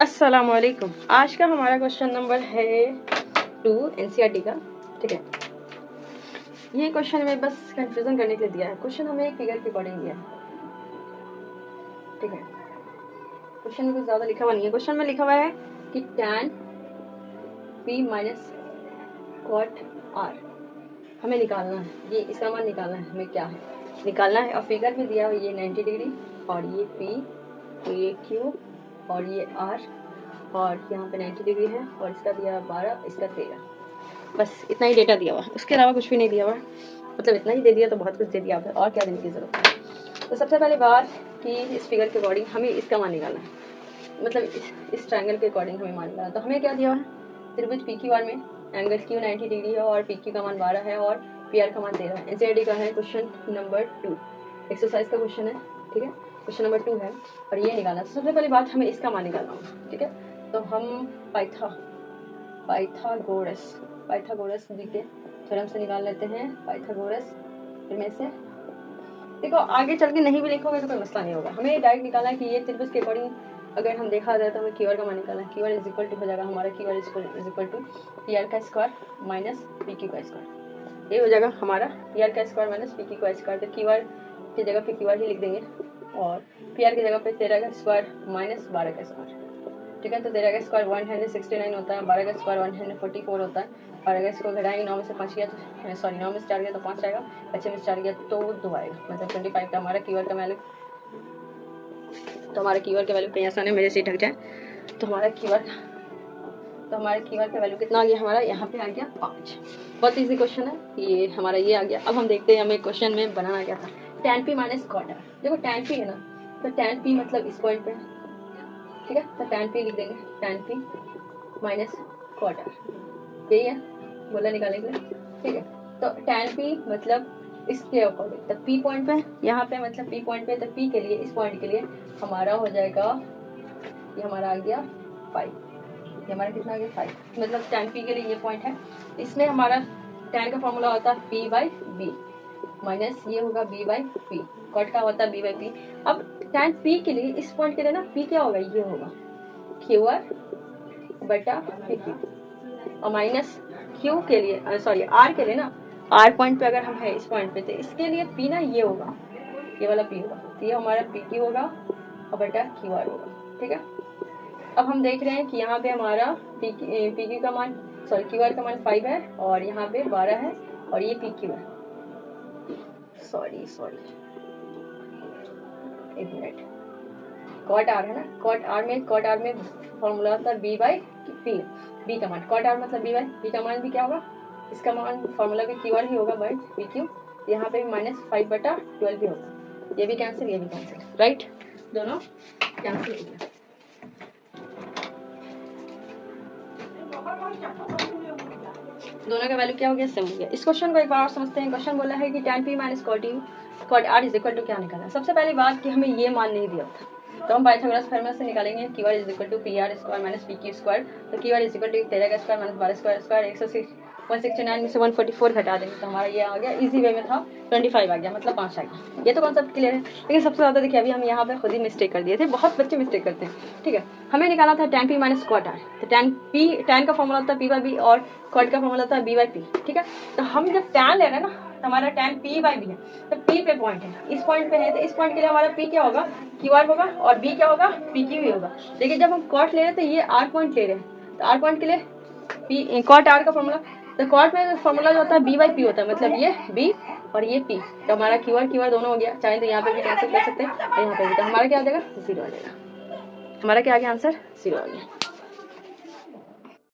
अस्सलामुअलैकुम। आज का हमारा क्वेश्चन नंबर है 2 एनसीईआरटी का। ठीक है, ये क्वेश्चन हमें बस कंफ्यूजन करने के लिए दिया है। क्वेश्चन हमें एक फिगर के अकॉर्डिंग दिया है। ठीक है, क्वेश्चन में कुछ ज़्यादा लिखा हुआ नहीं है। क्वेश्चन में लिखा हुआ है कि tan p minus cot r हमें निकालना है। ये इसका मान निकालना है, हमें क्या है निकालना है। और फिगर में दिया हुआ ये 90 डिग्री और ये p तो ये q और ये r और यहाँ पे 90 डिग्री है और इसका दिया 12, इसका 13। बस इतना ही डेटा दिया हुआ, उसके अलावा कुछ भी नहीं दिया हुआ। मतलब इतना ही दे दिया तो बहुत कुछ दे दिया आपने, और क्या देने की ज़रूरत है। तो सबसे पहले बात कि इस फिगर के अकॉर्डिंग हमें इसका मान निकालना है। मतलब इस ट्रायंगल के अकॉर्डिंग हमें मान निकालना है। तो हमें क्या दिया हुआ है, त्रिभुज पी क्यू आर में एंगल क्यू 90 डिग्री है और पी क्यू का मान 12 है और पी आर का मान 13 है। एनसीईआरटी का है क्वेश्चन नंबर 2, एक्सरसाइज का क्वेश्चन है। ठीक है, क्वेश्चन नंबर 2 है और ये निकालना। तो सबसे पहली बात हमें इसका मान निकालना होगा। ठीक है, तो हम पाइथागोरस जी के थ्योरम से निकाल लेते हैं। पाइथागोरस में से देखो, आगे चल के नहीं भी लिखोगे तो कोई मसला नहीं होगा। हमें डायरेक्ट निकालना है कि ये त्रिभुज के अकॉर्डिंग अगर हम देखा जाए तो हमें क्यू आर का मान निकालना है। Q R is equal to हो जाएगा हमारा, Q R is equal to P R का स्क्वायर माइनस पी क्यू का स्क्वायर। ये हो जाएगा हमारा पी आर का स्क्वायर माइनस पी क्यू का स्क्वायर। तो क्यू आर की जगह पे क्यू आर ही लिख देंगे और पी आर की जगह पे 13 का स्क्वायर माइनस 12 का स्क्वायर। ठीक है, तो 13 का स्क्वायर 169 होता है, 12 का स्क्वायर 144 होता है। और अगर इसको घटाएंगे 9 में से 5 गया तो सॉरी 9 में से 4 गया तो 5 आएगा, 5 में से 4 गया तो 2 आएगा। मतलब 25 का हमारा क्यू आर का वैल्यू। तो हमारा क्यू आर का वैल्यू कहीं आसान है, मेरे से ढक जाए तो हमारा क्यू आर का वैल्यू कितना आ गया हमारा, यहाँ पे आ गया 5। बहुत ईजी क्वेश्चन है ये हमारा, ये आ गया। अब हम देखते हैं हमें क्वेश्चन में बनाना क्या था। tan p minus cot r। देखो tan p है ना, तो tan p मतलब इस पॉइंट पे है। ठीक है, तो tan p लिख देंगे, tan p minus cot r, यही है बोला निकालने के लिए। ठीक है, तो tan p मतलब इसके अकॉर्डिंग, तो p पॉइंट पे यहाँ पे, मतलब p पॉइंट पे, तो p के लिए, इस पॉइंट के लिए हमारा हो जाएगा, ये हमारा आ गया 5। ये हमारा कितना आ गया 5। मतलब tan p के लिए ये पॉइंट है। इसमें हमारा tan का फॉर्मूला होता है p बाई b माइनस ये होगा b बाई p। कॉट का होता है b बाई p। अब tan p के लिए, इस पॉइंट के लिए ना, p क्या होगा, ये होगा क्यू आर बटा पी क्यू। और माइनस क्यू के लिए, सॉरी r के लिए ना, r पॉइंट पे अगर हम है इस पॉइंट पे, तो इसके लिए p ना ये होगा, ये वाला p होगा। तो ये हमारा पी क्यू होगा और बटा क्यू आर होगा। ठीक है, अब हम देख रहे हैं कि यहाँ पे हमारा पी क्यू का मान, सॉरी क्यू आर का मान 5 है और यहाँ पे 12 है और ये पी क्यू है। सॉरी एक मिनट, कॉट आर है ना, कॉट आर में फॉर्मूला होता है बी बाई पी। बी का मान, कॉट आर मतलब बी बाई पी का मान भी क्या होगा, इसका मान फॉर्मूला भी क्यू आर ही होगा बाई पी क्यू। यहाँ पे माइनस 5/12 भी होगा। ये भी कैंसिल, ये भी कैंसिल, राइट, दोनों कैंसिल हो गया। दोनों का वैल्यू क्या हो गया, सेम हो गया। इस क्वेश्चन को एक बार और समझते हैं। क्वेश्चन बोला है कि tan p minus cot r is equal to क्या निकालना है। सबसे पहली बात कि हमें ये मान नहीं दिया था, तो हम पाइथागोरस थ्योरम से निकालेंगे Q R is equal to P R square minus P Q square. तो Q R is equal to 13 का स्क्वायर माइनस 12 स्क्वायर 169 में से 144 घटा देंगे तो हमारा ये आ गया। इजी वे में था 25 आ गया, मतलब 5 आ गया। ये तो कॉन्सेप्ट क्लियर है। लेकिन सबसे ज़्यादा देखिए अभी हम यहाँ पे खुद ही मिस्टेक कर दिए थे, बहुत बच्चे मिस्टेक करते हैं। ठीक है, हमें निकाला था tan p minus cot r। तो tan का फॉर्मूला होता है p बाई b और कॉट का फॉर्मूला होता है b बाई p। ठीक है, तो हम जब tan ले रहे हैं ना, तो हमारा tan p बाई b है, तो p पे पॉइंट है, इस पॉइंट पे है, तो इस पॉइंट के लिए हमारा p क्या होगा, क्यू आर होगा और b क्या होगा, पी क्यू होगा। लेकिन जब हम कॉट ले रहे हैं तो ये r पॉइंट ले रहे हैं, तो r पॉइंट के लिए कॉट r का फॉर्मूला, तो कॉट में फॉर्मूला जो होता है b बाई p होता है, मतलब ये b और ये p। तो हमारा क्यू आर दोनों हो गया। चाहे तो यहाँ पे भी कैंसिल कर सकते हैं और यहाँ पे भी। तो हमारा क्या आ जाएगा, 0 आ जाएगा। हमारा क्या आ गया आंसर, 0 आ गया।